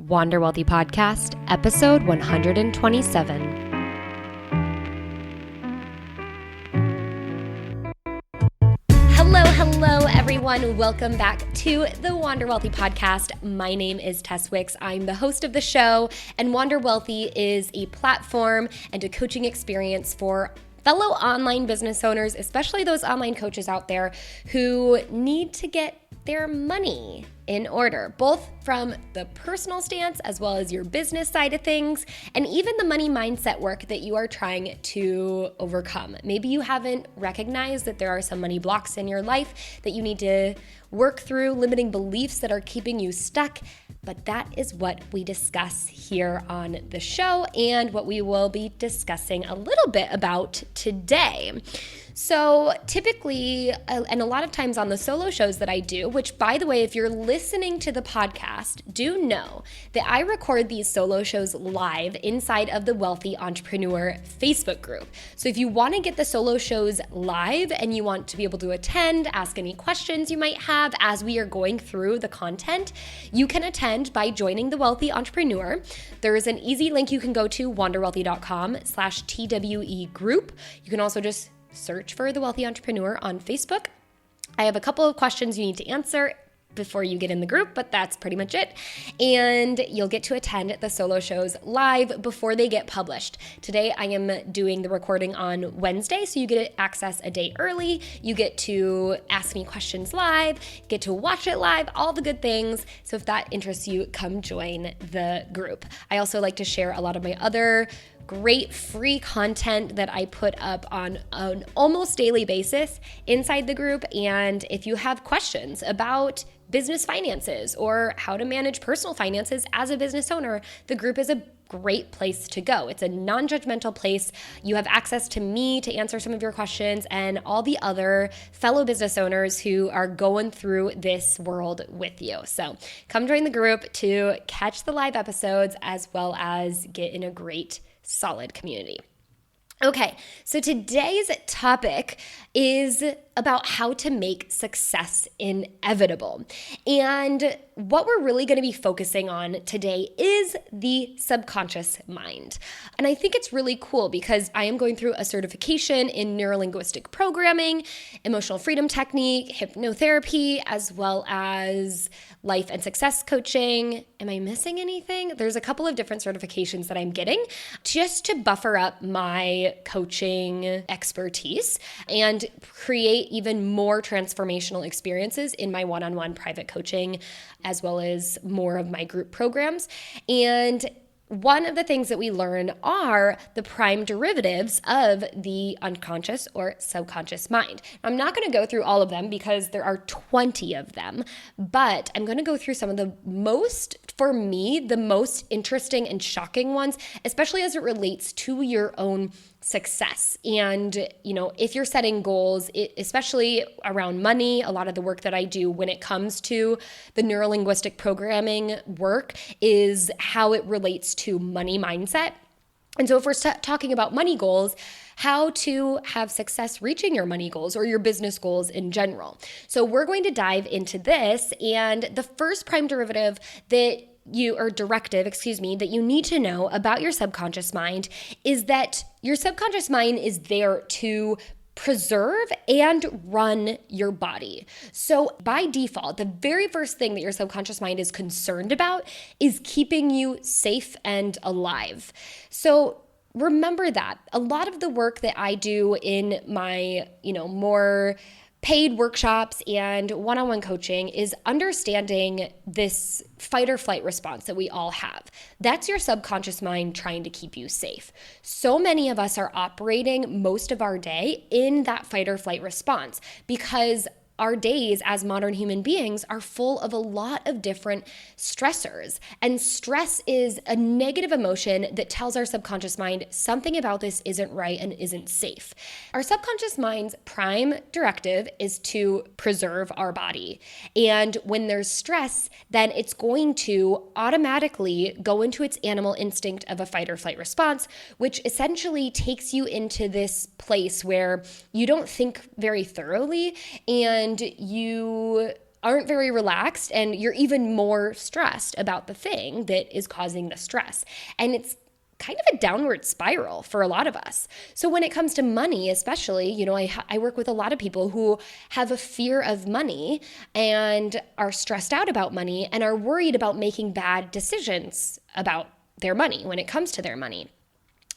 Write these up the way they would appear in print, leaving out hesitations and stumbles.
Wander Wealthy Podcast, episode 127. Hello, everyone. Welcome back to the Wander Wealthy Podcast. My name is Tess. I'm the host of the show, and Wander Wealthy is a platform and a coaching experience for fellow online business owners, especially those online coaches out there who need to get their money in order, both from the personal stance as well as your business side of things, and even the money mindset work that you are trying to overcome. Maybe you haven't recognized that there are some money blocks in your life that you need to work through, limiting beliefs that are keeping you stuck, but that is what we discuss here on the show and what we will be discussing a little bit about today. So typically, and a lot of times on the solo shows that I do, which by the way, if you're listening to the podcast, do know that I record these solo shows live inside of the Wealthy Entrepreneur Facebook group. So if you want to get the solo shows live and you want to be able to attend, ask any questions you might have as we are going through the content, you can attend by joining the Wealthy Entrepreneur. There is an easy link you can go to, wanderwealthy.com/TWE group. You can also just search for the Wealthy Entrepreneur on Facebook. I have a couple of questions you need to answer before you get in the group, but that's pretty much it. And you'll get to attend the solo shows live before they get published. Today, I am doing the recording on Wednesday, so you get access a day early. You get to ask me questions live, get to watch it live, all the good things. So if that interests you, come join the group. I also like to share a lot of my other great free content that I put up on an almost daily basis inside the group. And if you have questions about business finances or how to manage personal finances as a business owner, the group is a great place to go. It's a non-judgmental place. You have access to me to answer some of your questions and all the other fellow business owners who are going through this world with you. So come join the group to catch the live episodes as well as get in a great solid community. Okay, so today's topic is about how to make success inevitable. And what we're really going to be focusing on today is the subconscious mind. And I think it's really cool because I am going through a certification in neurolinguistic programming, emotional freedom technique, hypnotherapy, as well as life and success coaching. Am I missing anything? There's a couple of different certifications that I'm getting just to buffer up my coaching expertise and create even more transformational experiences in my one-on-one private coaching, as well as more of my group programs. And one of the things that we learn are the prime derivatives of the unconscious or subconscious mind. I'm not going to go through all of them because there are 20 of them, but I'm going to go through some of the most, for me, the most interesting and shocking ones, especially as it relates to your own success. And, if you're setting goals, especially around money, a lot of the work that I do when it comes to the neurolinguistic programming work is how it relates to money mindset. And so if we're talking about money goals, how to have success reaching your money goals or your business goals in general. So we're going to dive into this. And the first prime derivative that that you need to know about your subconscious mind is that your subconscious mind is there to preserve and run your body. So by default, the very first thing that your subconscious mind is concerned about is keeping you safe and alive. So remember that. A lot of the work that I do in my, more paid workshops and one-on-one coaching is understanding this fight or flight response that we all have. That's your subconscious mind trying to keep you safe. So many of us are operating most of our day in that fight or flight response because our days as modern human beings are full of a lot of different stressors. And stress is a negative emotion that tells our subconscious mind something about this isn't right and isn't safe. Our subconscious mind's prime directive is to preserve our body. And when there's stress, then it's going to automatically go into its animal instinct of a fight or flight response, which essentially takes you into this place where you don't think very thoroughly and you aren't very relaxed, and you're even more stressed about the thing that is causing the stress. And it's kind of a downward spiral for a lot of us. So when it comes to money, especially, I work with a lot of people who have a fear of money and are stressed out about money and are worried about making bad decisions about their money when it comes to their money.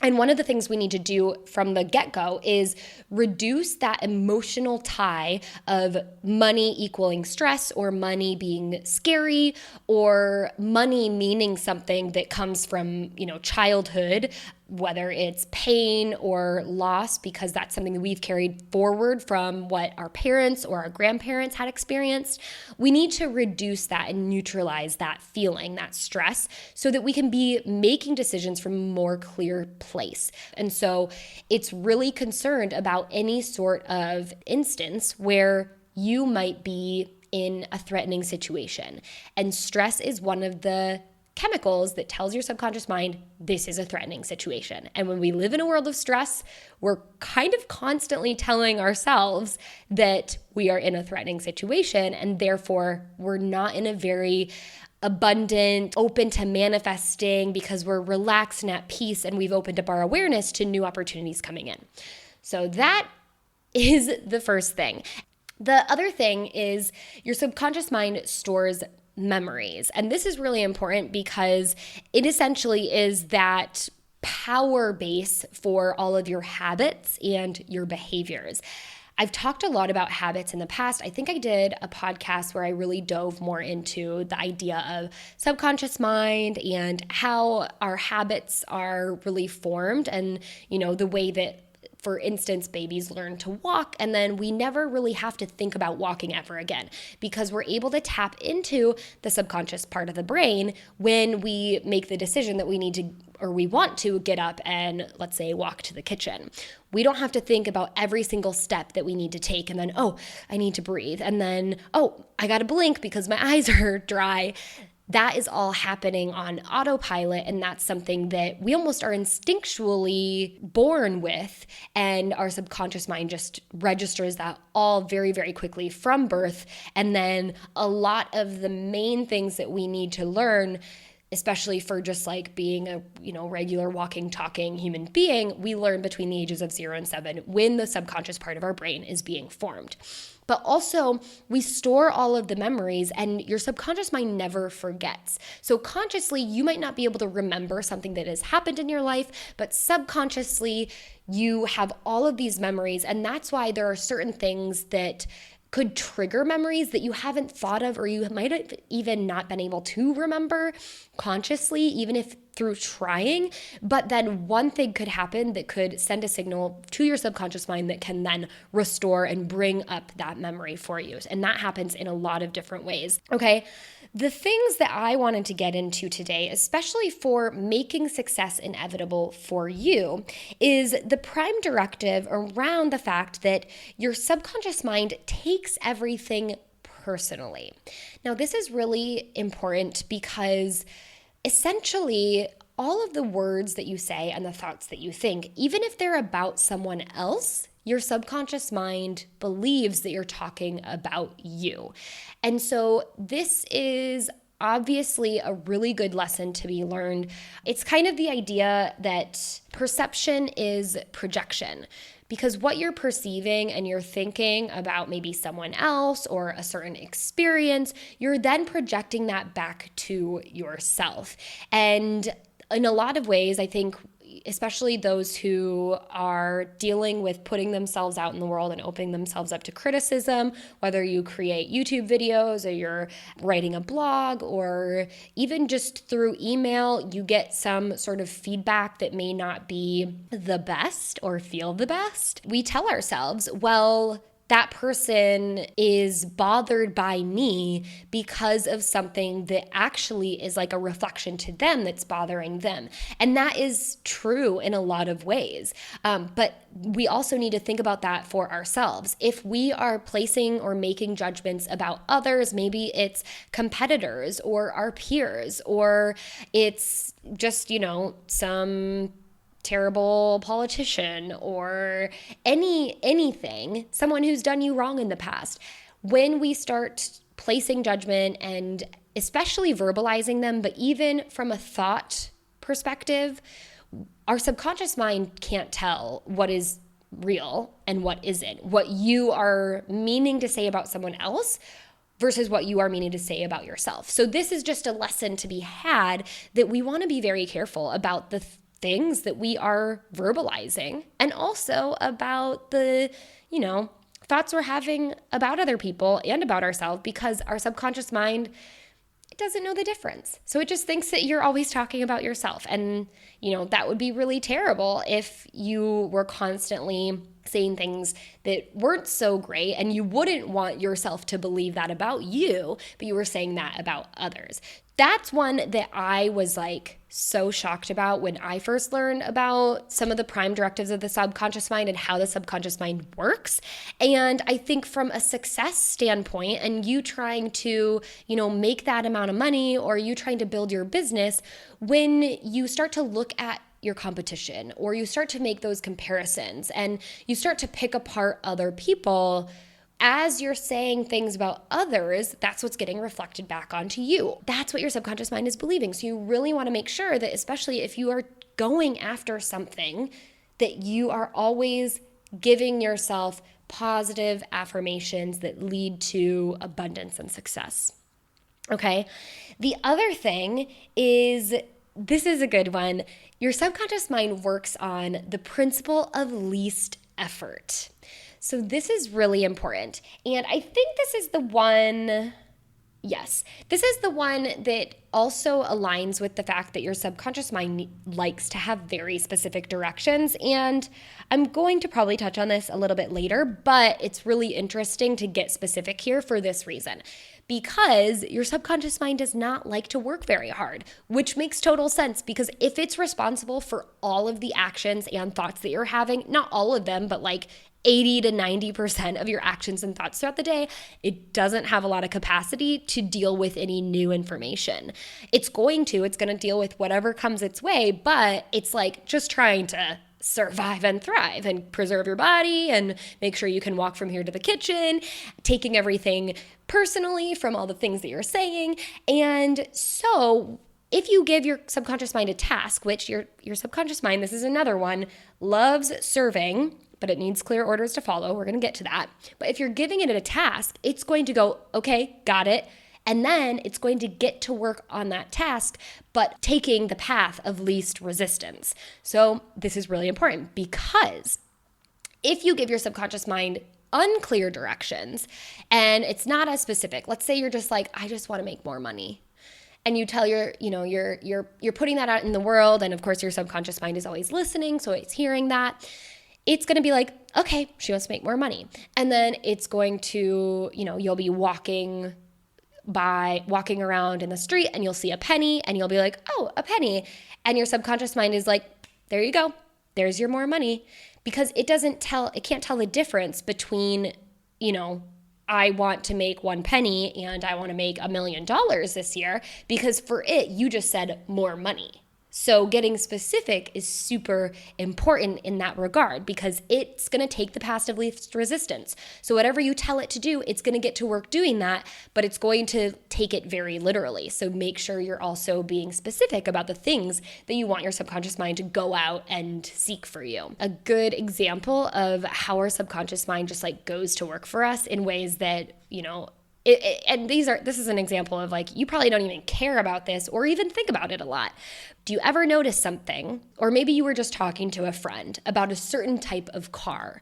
And one of the things we need to do from the get-go is reduce that emotional tie of money equaling stress, or money being scary, or money meaning something that comes from, childhood, whether it's pain or loss, because that's something that we've carried forward from what our parents or our grandparents had experienced. We need to reduce that and neutralize that feeling, that stress, so that we can be making decisions from a more clear place. And so it's really concerned about any sort of instance where you might be in a threatening situation. And stress is one of the chemicals that tells your subconscious mind this is a threatening situation. And when we live in a world of stress, we're kind of constantly telling ourselves that we are in a threatening situation, and therefore we're not in a very abundant, open to manifesting, because we're relaxed and at peace, and we've opened up our awareness to new opportunities coming in. So that is the first thing. The other thing is your subconscious mind stores memories. And this is really important because it essentially is that power base for all of your habits and your behaviors. I've talked a lot about habits in the past. I think I did a podcast where I really dove more into the idea of subconscious mind and how our habits are really formed, and, the way that, for instance, babies learn to walk, and then we never really have to think about walking ever again, because we're able to tap into the subconscious part of the brain when we make the decision that we need to, or we want to, get up and, let's say, walk to the kitchen. We don't have to think about every single step that we need to take, and then, I need to breathe, and then, I got to blink because my eyes are dry. That is all happening on autopilot, and that's something that we almost are instinctually born with, and our subconscious mind just registers that all very, very quickly from birth. And then a lot of the main things that we need to learn, especially for just like being a regular walking, talking human being, we learn between the ages of 0 and 7 when the subconscious part of our brain is being formed. But also, we store all of the memories, and your subconscious mind never forgets. So consciously, you might not be able to remember something that has happened in your life, but subconsciously, you have all of these memories, and that's why there are certain things that could trigger memories that you haven't thought of, or you might have even not been able to remember consciously, even if through trying. But then one thing could happen that could send a signal to your subconscious mind that can then restore and bring up that memory for you. And that happens in a lot of different ways. Okay. The things that I wanted to get into today, especially for making success inevitable for you, is the prime directive around the fact that your subconscious mind takes everything personally. Now, this is really important because essentially all of the words that you say and the thoughts that you think, even if they're about someone else, your subconscious mind believes that you're talking about you. And so this is obviously a really good lesson to be learned. It's kind of the idea that perception is projection, because what you're perceiving and you're thinking about maybe someone else or a certain experience, you're then projecting that back to yourself. And in a lot of ways, I think, especially those who are dealing with putting themselves out in the world and opening themselves up to criticism, whether you create YouTube videos or you're writing a blog, or even just through email, you get some sort of feedback that may not be the best or feel the best. We tell ourselves, well, that person is bothered by me because of something that actually is like a reflection to them that's bothering them. And that is true in a lot of ways. But we also need to think about that for ourselves. If we are placing or making judgments about others, maybe it's competitors or our peers, or it's just, some terrible politician or anything, someone who's done you wrong in the past. When we start placing judgment and especially verbalizing them, but even from a thought perspective, our subconscious mind can't tell what is real and what isn't, what you are meaning to say about someone else versus what you are meaning to say about yourself. So this is just a lesson to be had that we want to be very careful about the things that we are verbalizing, and also about the, thoughts we're having about other people and about ourselves, because our subconscious mind, it doesn't know the difference. So it just thinks that you're always talking about yourself. And, that would be really terrible if you were constantly saying things that weren't so great, and you wouldn't want yourself to believe that about you, but you were saying that about others. That's one that I was like so shocked about when I first learned about some of the prime directives of the subconscious mind and how the subconscious mind works. And I think from a success standpoint, and you trying to, make that amount of money, or you trying to build your business, when you start to look at your competition, or you start to make those comparisons and you start to pick apart other people, as you're saying things about others, that's what's getting reflected back onto you. That's what your subconscious mind is believing. So you really want to make sure that, especially if you are going after something, that you are always giving yourself positive affirmations that lead to abundance and success. Okay? The other thing is, this is a good one. Your subconscious mind works on the principle of least effort. So this is really important. And I think this is the one, this is the one that also aligns with the fact that your subconscious mind likes to have very specific directions. And I'm going to probably touch on this a little bit later, but it's really interesting to get specific here for this reason. Because your subconscious mind does not like to work very hard, which makes total sense, because if it's responsible for all of the actions and thoughts that you're having, not all of them, but like 80 to 90% of your actions and thoughts throughout the day, it doesn't have a lot of capacity to deal with any new information. It's going to deal with whatever comes its way, but it's like just trying to survive and thrive and preserve your body and make sure you can walk from here to the kitchen, taking everything personally from all the things that you're saying. And so if you give your subconscious mind a task, which your subconscious mind, this is another one, loves serving, but it needs clear orders to follow. We're going to get to that. But if you're giving it a task, it's going to go, okay, got it. And then it's going to get to work on that task, but taking the path of least resistance. So this is really important, because if you give your subconscious mind unclear directions and it's not as specific, let's say you're just like, I just want to make more money. And you tell you're putting that out in the world. And of course your subconscious mind is always listening. So it's hearing that. It's going to be like, okay, she wants to make more money. And then it's going to, you'll be walking around in the street and you'll see a penny and you'll be like, oh, a penny. And your subconscious mind is like, there you go. There's your more money. Because it can't tell the difference between, I want to make 1 penny and I want to make $1 million this year, because for it, you just said more money. So getting specific is super important in that regard, because it's going to take the path of least resistance. So whatever you tell it to do, it's going to get to work doing that, but it's going to take it very literally. So make sure you're also being specific about the things that you want your subconscious mind to go out and seek for you. A good example of how our subconscious mind just like goes to work for us in ways that, this is an example of like, you probably don't even care about this or even think about it a lot. Do you ever notice something, or maybe you were just talking to a friend about a certain type of car,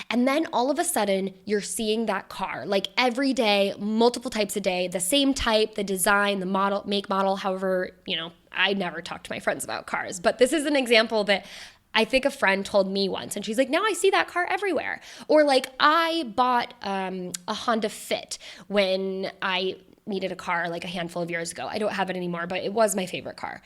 and then all of a sudden you're seeing that car like every day, multiple types a day, the same type, the design, the model, make, model, however, I never talk to my friends about cars, but this is an example that I think a friend told me once, and she's like, now I see that car everywhere. Or like, I bought a Honda Fit when I needed a car like a handful of years ago. I don't have it anymore, but it was my favorite car.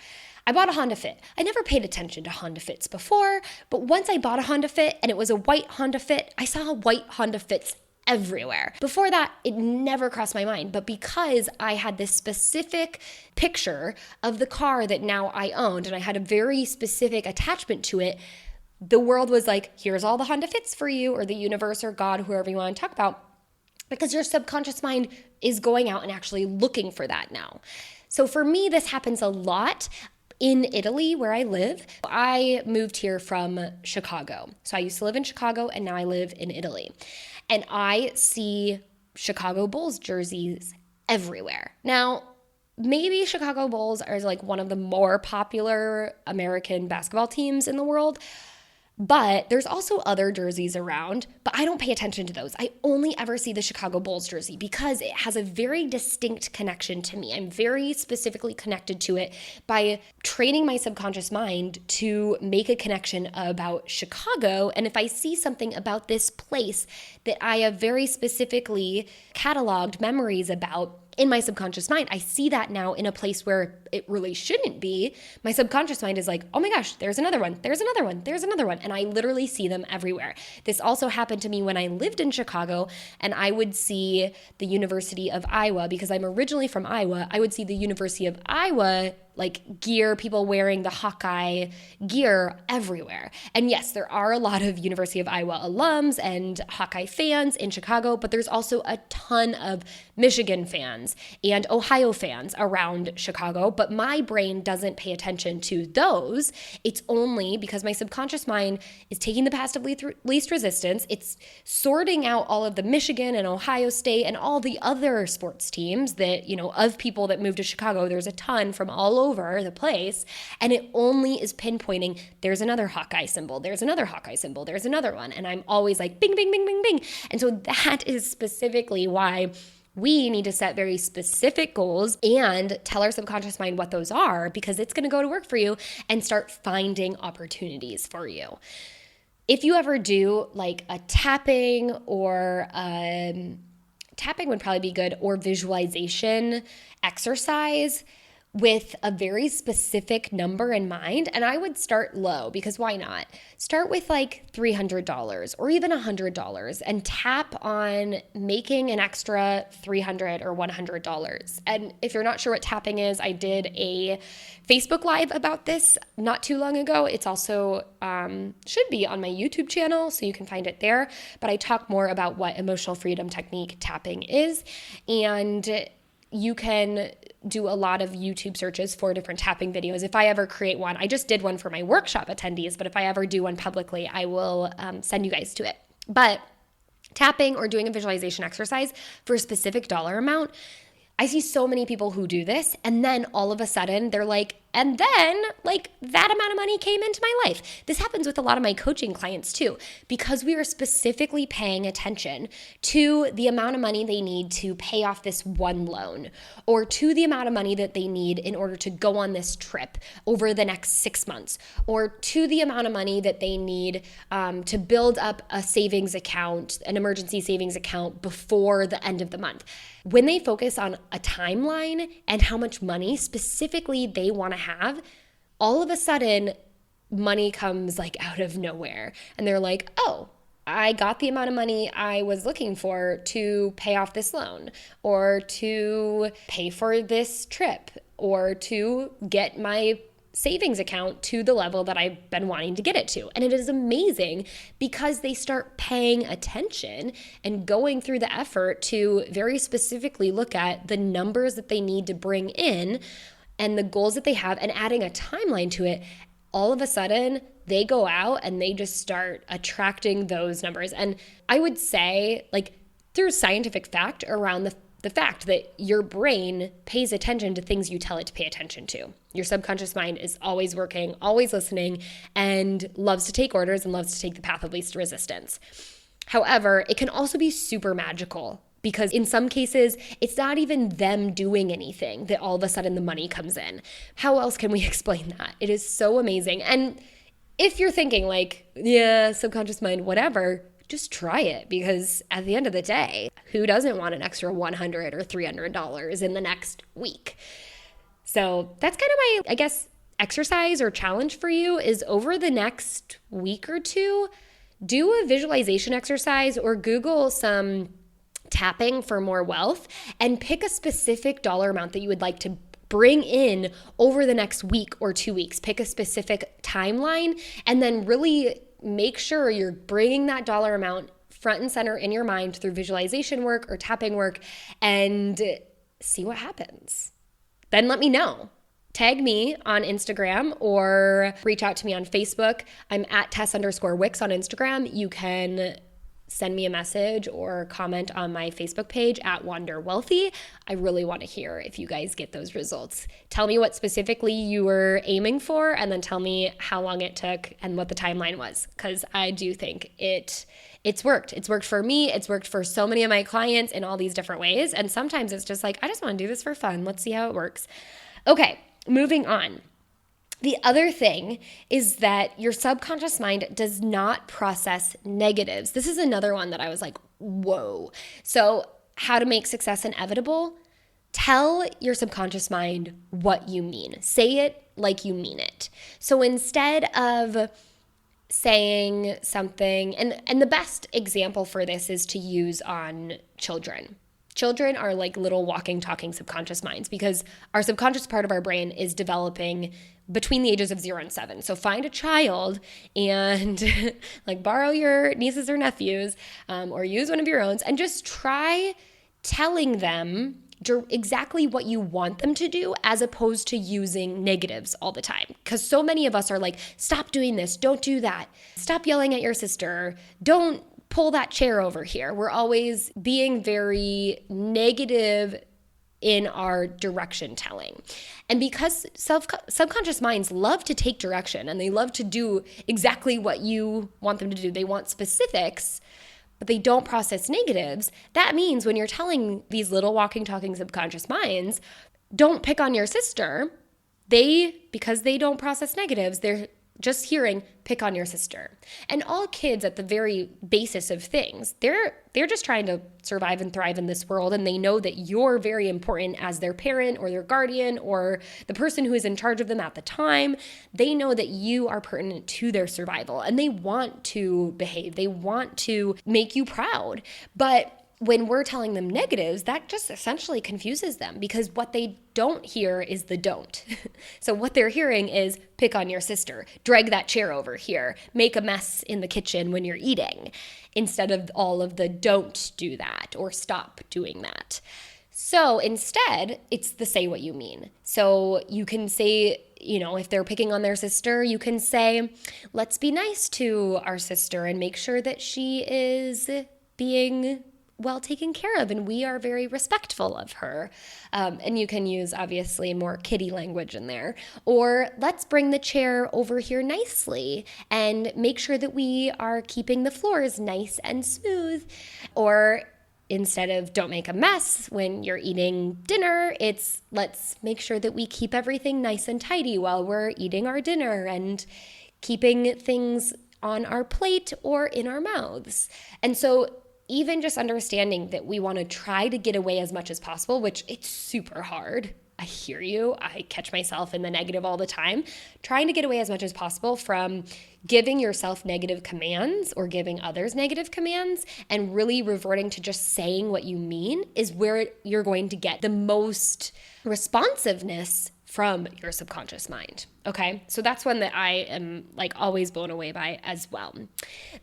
I bought a Honda Fit. I never paid attention to Honda Fits before, but once I bought a Honda Fit and it was a white Honda Fit, I saw white Honda Fits everywhere. Before that, it never crossed my mind, but because I had this specific picture of the car that now I owned, and I had a very specific attachment to it, the world was like, here's all the Honda Fits for you, or the universe or God, whoever you want to talk about. because your subconscious mind is going out and actually looking for that now. So for me, this happens a lot in Italy, where I live. I moved here from Chicago. So I used to live in Chicago and now I live in Italy. And I see Chicago Bulls jerseys everywhere. Now, maybe Chicago Bulls are like one of the more popular American basketball teams in the world, but there's also other jerseys around, but I don't pay attention to those. I only ever see the Chicago Bulls jersey because it has a very distinct connection to me. I'm very specifically connected to it by training my subconscious mind to make a connection about Chicago. And if I see something about this place that I have very specifically cataloged memories about in my subconscious mind, I see that now in a place where it really shouldn't be. My subconscious mind is like, oh my gosh, there's another one, there's another one, there's another one. And I literally see them everywhere. This also happened to me when I lived in Chicago, and I would see the University of Iowa, because I'm originally from Iowa. I would see the University of Iowa like gear, people wearing the Hawkeye gear everywhere. And yes, there are a lot of University of Iowa alums and Hawkeye fans in Chicago, but there's also a ton of Michigan fans and Ohio fans around Chicago. But my brain doesn't pay attention to those. It's only because my subconscious mind is taking the path of least resistance. It's sorting out all of the Michigan and Ohio State and all the other sports teams that, you know, of people that move to Chicago. There's a ton from all over the place, and it only is pinpointing there's another Hawkeye symbol, there's another Hawkeye symbol, there's another one, and I'm always like bing, bing, bing, bing, bing. And so that is specifically why we need to set very specific goals and tell our subconscious mind what those are, because it's going to go to work for you and start finding opportunities for you. If you ever do like a tapping or tapping would probably be good, or visualization exercise with a very specific number in mind. And I would start low, because why not? Start with like $300 or even $100 and tap on making an extra $300 or $100. And if you're not sure what tapping is, I did a Facebook Live about this not too long ago. It's also should be on my YouTube channel, so you can find it there. But I talk more about what emotional freedom technique tapping is. And you can do a lot of YouTube searches for different tapping videos. If I ever create one, I just did one for my workshop attendees, but if I ever do one publicly, I will send you guys to it. But tapping or doing a visualization exercise for a specific dollar amount, I see so many people who do this, and then all of a sudden they're like, and then like that amount of money came into my life. This happens with a lot of my coaching clients too, because we are specifically paying attention to the amount of money they need to pay off this one loan, or to the amount of money that they need in order to go on this trip over the next 6 months, or to the amount of money that they need to build up a savings account, an emergency savings account before the end of the month. When they focus on a timeline and how much money specifically they want to have, all of a sudden money comes like out of nowhere. And they're like, oh, I got the amount of money I was looking for to pay off this loan, or to pay for this trip, or to get my savings account to the level that I've been wanting to get it to. And it is amazing because they start paying attention and going through the effort to very specifically look at the numbers that they need to bring in and the goals that they have, and adding a timeline to it. All of a sudden, they go out and they just start attracting those numbers. And I would say, like, there's scientific fact around the fact that your brain pays attention to things you tell it to pay attention to. Your subconscious mind is always working, always listening, and loves to take orders and loves to take the path of least resistance. However, it can also be super magical, because in some cases, it's not even them doing anything that all of a sudden the money comes in. How else can we explain that? It is so amazing. And if you're thinking like, yeah, subconscious mind, whatever, just try it, because at the end of the day, who doesn't want an extra $100 or $300 in the next week? So that's kind of my, I guess, exercise or challenge for you is over the next week or two, do a visualization exercise or Google some tapping for more wealth and pick a specific dollar amount that you would like to bring in over the next week or 2 weeks. Pick a specific timeline and then really make sure you're bringing that dollar amount front and center in your mind through visualization work or tapping work and see what happens. Then let me know. Tag me on Instagram or reach out to me on Facebook. I'm at Tess_Wicks on Instagram. You can send me a message or comment on my Facebook page at Wander Wealthy. I really want to hear if you guys get those results. Tell me what specifically you were aiming for, and then tell me how long it took and what the timeline was, because I do think it's worked. It's worked for me. It's worked for so many of my clients in all these different ways. And sometimes it's just like, I just want to do this for fun. Let's see how it works. Okay, moving on. The other thing is that your subconscious mind does not process negatives. This is another one that I was like, whoa. So how to make success inevitable? Tell your subconscious mind what you mean. Say it like you mean it. So instead of saying something, and the best example for this is to use on children. Children are like little walking, talking subconscious minds because our subconscious part of our brain is developing between the ages of 0 and 7. So find a child and like borrow your nieces or nephews or use one of your own and just try telling them exactly what you want them to do as opposed to using negatives all the time. Because so many of us are like, stop doing this, don't do that, stop yelling at your sister, don't pull that chair over here. We're always being very negative in our direction telling. And because subconscious minds love to take direction and they love to do exactly what you want them to do, they want specifics, but they don't process negatives. That means when you're telling these little walking, talking subconscious minds, don't pick on your sister, because they don't process negatives, they're just hearing pick on your sister. And all kids at the very basis of things, they're just trying to survive and thrive in this world, and they know that you're very important as their parent or their guardian or the person who is in charge of them at the time. They know that you are pertinent to their survival, and they want to behave. They want to make you proud. But when we're telling them negatives, that just essentially confuses them because what they don't hear is the don't. So what they're hearing is pick on your sister, drag that chair over here, make a mess in the kitchen when you're eating, instead of all of the don't do that or stop doing that. So instead, it's the say what you mean. So you can say, if they're picking on their sister, you can say, let's be nice to our sister and make sure that she is being well taken care of, and we are very respectful of her. And you can use, obviously, more kiddie language in there. Or let's bring the chair over here nicely and make sure that we are keeping the floors nice and smooth. Or instead of don't make a mess when you're eating dinner, it's let's make sure that we keep everything nice and tidy while we're eating our dinner and keeping things on our plate or in our mouths. And so even just understanding that we want to try to get away as much as possible, which it's super hard. I hear you. I catch myself in the negative all the time. Trying to get away as much as possible from giving yourself negative commands or giving others negative commands and really reverting to just saying what you mean is where you're going to get the most responsiveness from your subconscious mind. Okay, so that's one that I am like always blown away by as well.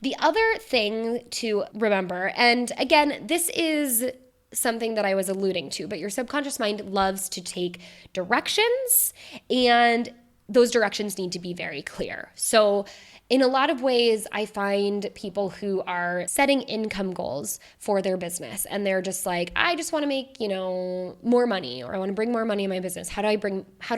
The other thing to remember, and again, this is something that I was alluding to, but your subconscious mind loves to take directions, and those directions need to be very clear. So in a lot of ways, I find people who are setting income goals for their business, and they're just like, I just want to make, more money, or I want to bring more money in my business. How do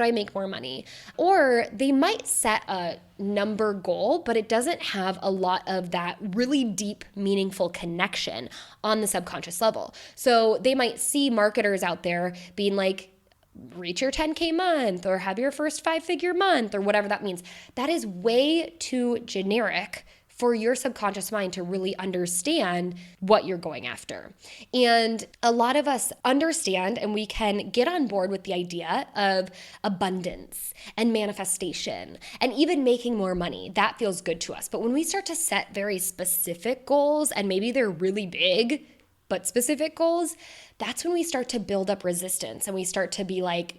I make more money? Or they might set a number goal, but it doesn't have a lot of that really deep, meaningful connection on the subconscious level. So they might see marketers out there being like, reach your 10K month or have your first 5-figure month or whatever that means. That is way too generic for your subconscious mind to really understand what you're going after. And a lot of us understand and we can get on board with the idea of abundance and manifestation and even making more money. That feels good to us. But when we start to set very specific goals, and maybe they're really big, but specific goals, that's when we start to build up resistance and we start to be like,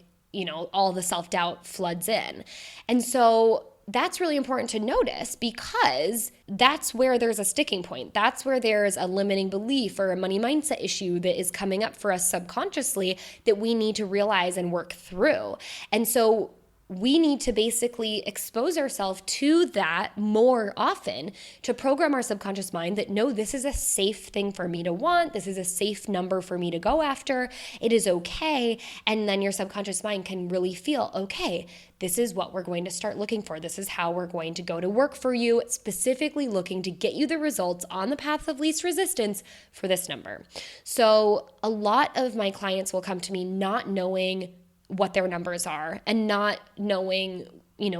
all the self-doubt floods in. And so that's really important to notice, because that's where there's a sticking point. That's where there's a limiting belief or a money mindset issue that is coming up for us subconsciously that we need to realize and work through. And so we need to basically expose ourselves to that more often to program our subconscious mind that, no, this is a safe thing for me to want. This is a safe number for me to go after. It is okay. And then your subconscious mind can really feel, okay, this is what we're going to start looking for. This is how we're going to go to work for you, specifically looking to get you the results on the path of least resistance for this number. So a lot of my clients will come to me not knowing what their numbers are and not knowing,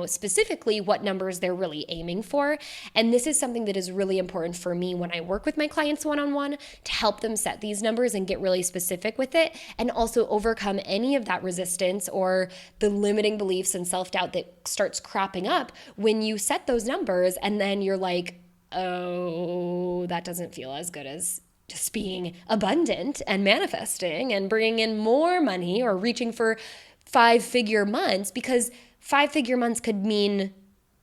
specifically what numbers they're really aiming for. And this is something that is really important for me when I work with my clients one-on-one, to help them set these numbers and get really specific with it, and also overcome any of that resistance or the limiting beliefs and self-doubt that starts cropping up when you set those numbers and then you're like, oh, that doesn't feel as good as just being abundant and manifesting and bringing in more money or reaching for 5-figure months, because 5-figure months could mean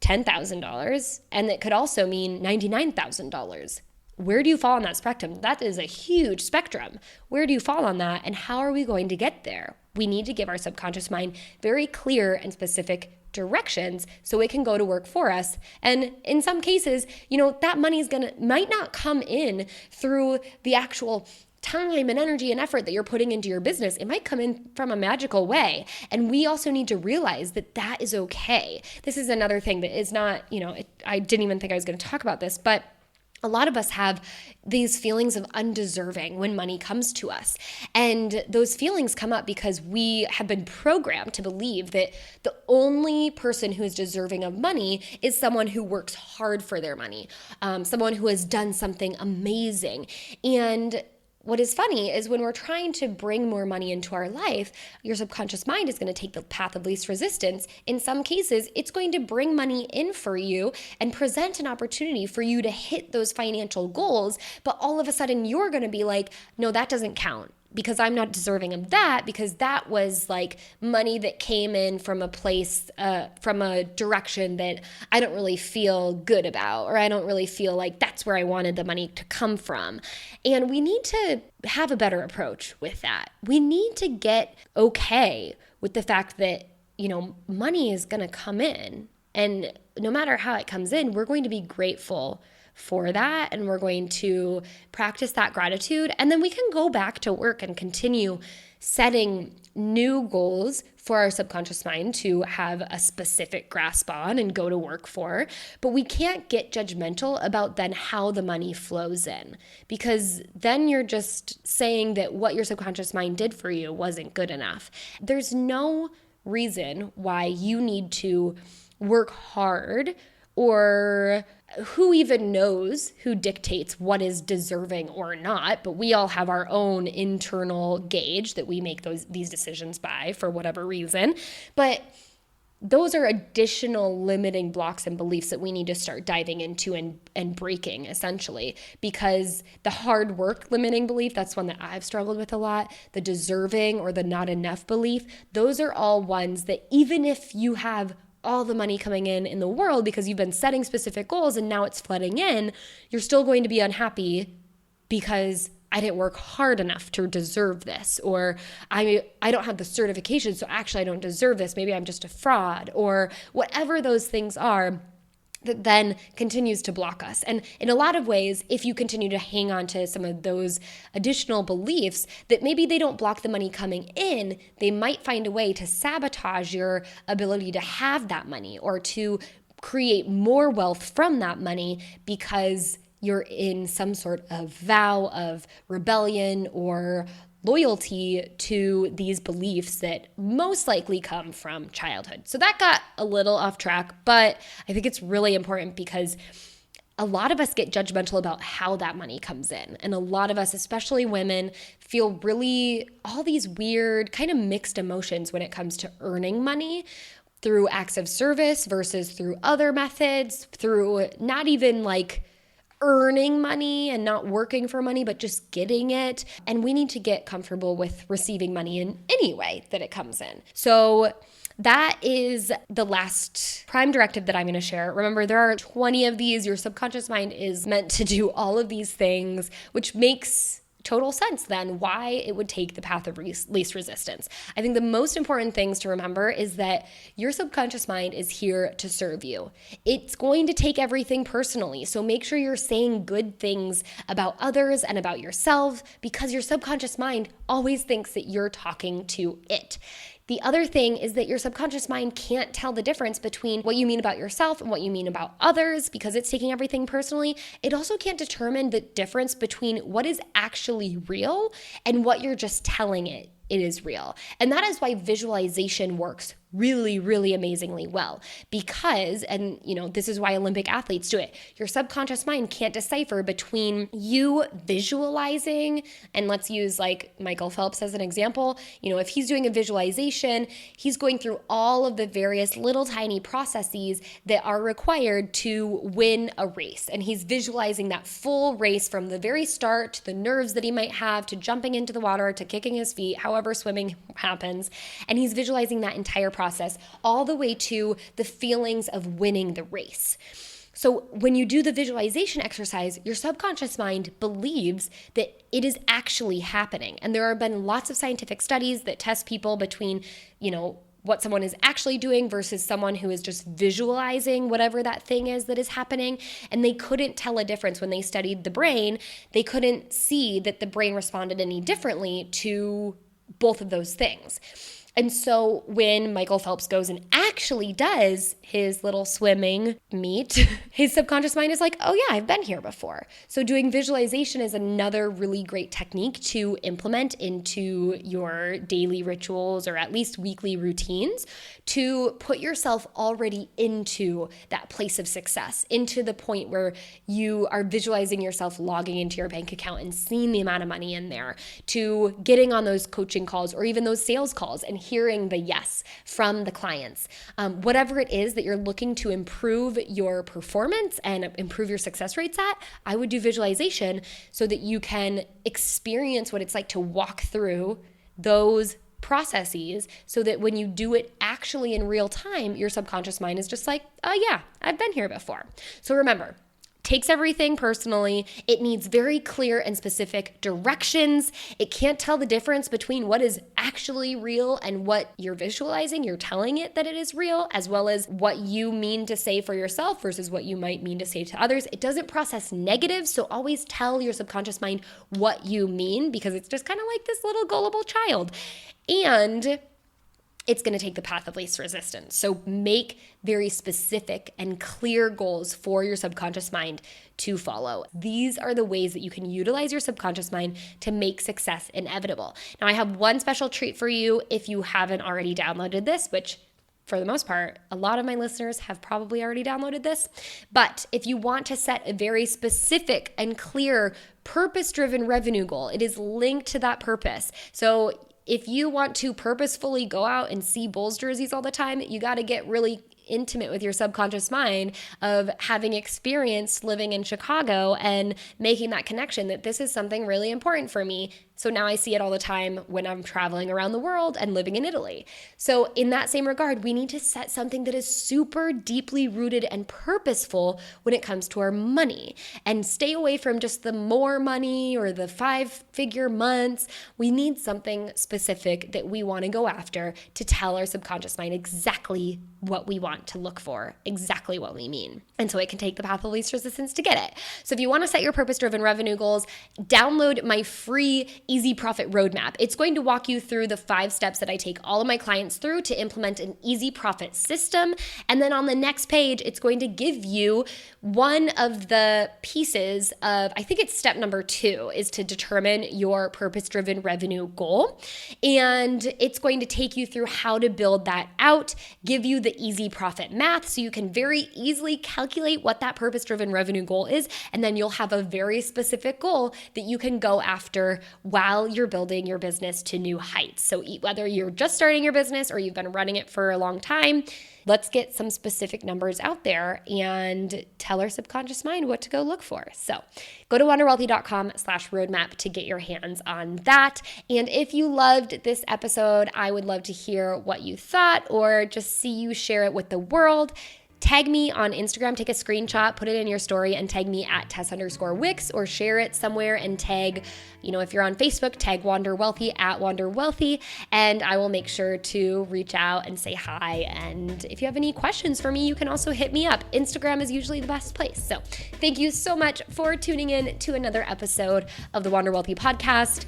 $10,000 and it could also mean $99,000. Where do you fall on that spectrum? That is a huge spectrum. Where do you fall on that, and how are we going to get there? We need to give our subconscious mind very clear and specific directions so it can go to work for us. And in some cases, that money might not come in through the actual time and energy and effort that you're putting into your business. It might come in from a magical way. And we also need to realize that that is okay. This is another thing that is not, I didn't even think I was going to talk about this, but a lot of us have these feelings of undeserving when money comes to us. And those feelings come up because we have been programmed to believe that the only person who is deserving of money is someone who works hard for their money, someone who has done something amazing. And what is funny is when we're trying to bring more money into our life, your subconscious mind is going to take the path of least resistance. In some cases, it's going to bring money in for you and present an opportunity for you to hit those financial goals. But all of a sudden, you're going to be like, no, that doesn't count, because I'm not deserving of that, because that was like money that came in from a place, from a direction that I don't really feel good about, or I don't really feel like that's where I wanted the money to come from. And we need to have a better approach with that. We need to get okay with the fact that, money is going to come in, and no matter how it comes in, we're going to be grateful for that, and we're going to practice that gratitude, and then we can go back to work and continue setting new goals for our subconscious mind to have a specific grasp on and go to work for. But we can't get judgmental about then how the money flows in, because then you're just saying that what your subconscious mind did for you wasn't good enough. There's no reason why you need to work hard, or who even knows who dictates what is deserving or not, but we all have our own internal gauge that we make these decisions by for whatever reason. But those are additional limiting blocks and beliefs that we need to start diving into and breaking, essentially, because the hard work limiting belief, that's one that I've struggled with a lot. The deserving or the not enough belief, those are all ones that even if you have all the money coming in the world because you've been setting specific goals and now it's flooding in, you're still going to be unhappy because I didn't work hard enough to deserve this, or I don't have the certification, so actually I don't deserve this. Maybe I'm just a fraud, or whatever those things are that then continues to block us. And in a lot of ways, if you continue to hang on to some of those additional beliefs that maybe they don't block the money coming in, they might find a way to sabotage your ability to have that money or to create more wealth from that money, because you're in some sort of vow of rebellion or loyalty to these beliefs that most likely come from childhood. So that got a little off track, but I think it's really important because a lot of us get judgmental about how that money comes in. And a lot of us, especially women, feel really all these weird kind of mixed emotions when it comes to earning money through acts of service versus through other methods, through not even like earning money and not working for money, but just getting it. And we need to get comfortable with receiving money in any way that it comes in. So that is the last prime directive that I'm going to share. Remember, there are 20 of these. Your subconscious mind is meant to do all of these things, which makes total sense then why it would take the path of least resistance. I think the most important things to remember is that your subconscious mind is here to serve you. It's going to take everything personally. So make sure you're saying good things about others and about yourself, because your subconscious mind always thinks that you're talking to it. The other thing is that your subconscious mind can't tell the difference between what you mean about yourself and what you mean about others, because it's taking everything personally. It also can't determine the difference between what is actually real and what you're just telling it is real. And that is why visualization works really, really amazingly well, because, and this is why Olympic athletes do it. Your subconscious mind can't decipher between you visualizing, and let's use like Michael Phelps as an example. If he's doing a visualization, he's going through all of the various little tiny processes that are required to win a race. And he's visualizing that full race from the very start to the nerves that he might have, to jumping into the water, to kicking his feet, however swimming happens. And he's visualizing that entire process all the way to the feelings of winning the race. So when you do the visualization exercise, your subconscious mind believes that it is actually happening. And there have been lots of scientific studies that test people between, what someone is actually doing versus someone who is just visualizing whatever that thing is that is happening. And they couldn't tell a difference when they studied the brain. They couldn't see that the brain responded any differently to both of those things. And so when Michael Phelps goes and actually does his little swimming meet, his subconscious mind is like, oh yeah, I've been here before. So doing visualization is another really great technique to implement into your daily rituals, or at least weekly routines, to put yourself already into that place of success, into the point where you are visualizing yourself logging into your bank account and seeing the amount of money in there, to getting on those coaching calls or even those sales calls and hearing the yes from the clients. Whatever it is that you're looking to improve your performance and improve your success rates at, I would do visualization so that you can experience what it's like to walk through those processes, so that when you do it actually in real time, your subconscious mind is just like, oh yeah, I've been here before. So remember, takes everything personally. It needs very clear and specific directions. It can't tell the difference between what is actually real and what you're visualizing. You're telling it that it is real, as well as what you mean to say for yourself versus what you might mean to say to others. It doesn't process negatives, so always tell your subconscious mind what you mean, because it's just kind of like this little gullible child. And it's going to take the path of least resistance. So make very specific and clear goals for your subconscious mind to follow. These are the ways that you can utilize your subconscious mind to make success inevitable. Now, I have one special treat for you if you haven't already downloaded this, which for the most part, a lot of my listeners have probably already downloaded this. But if you want to set a very specific and clear purpose-driven revenue goal, it is linked to that purpose. So if you want to purposefully go out and see Bulls jerseys all the time, you got to get really intimate with your subconscious mind of having experienced living in Chicago and making that connection that this is something really important for me. So now I see it all the time when I'm traveling around the world and living in Italy. So in that same regard, we need to set something that is super deeply rooted and purposeful when it comes to our money, and stay away from just the more money or the 5-figure months. We need something specific that we want to go after to tell our subconscious mind exactly what we want to look for, exactly what we mean. And so it can take the path of least resistance to get it. So if you want to set your purpose-driven revenue goals, download my free Easy Profit Roadmap. It's going to walk you through the 5 steps that I take all of my clients through to implement an easy profit system. And then on the next page, it's going to give you one of the pieces of, I think it's step number 2, is to determine your purpose-driven revenue goal. And it's going to take you through how to build that out, give you the easy profit math so you can very easily calculate what that purpose-driven revenue goal is. And then you'll have a very specific goal that you can go after while while you're building your business to new heights. So whether you're just starting your business or you've been running it for a long time, let's get some specific numbers out there and tell our subconscious mind what to go look for. So go to wanderwealthy.com/roadmap to get your hands on that. And if you loved this episode, I would love to hear what you thought or just see you share it with the world. Tag me on Instagram, take a screenshot, put it in your story, and tag me at Tess_Wicks, or share it somewhere and tag, if you're on Facebook, tag Wander Wealthy at Wander Wealthy, and I will make sure to reach out and say hi. And if you have any questions for me, you can also hit me up. Instagram is usually the best place. So thank you so much for tuning in to another episode of the Wander Wealthy podcast.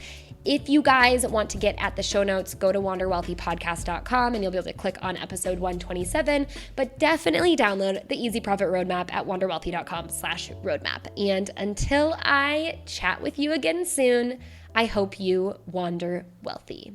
If you guys want to get at the show notes, go to wanderwealthypodcast.com and you'll be able to click on episode 127, but definitely download the Easy Profit Roadmap at wanderwealthy.com/roadmap. And until I chat with you again soon, I hope you wander wealthy.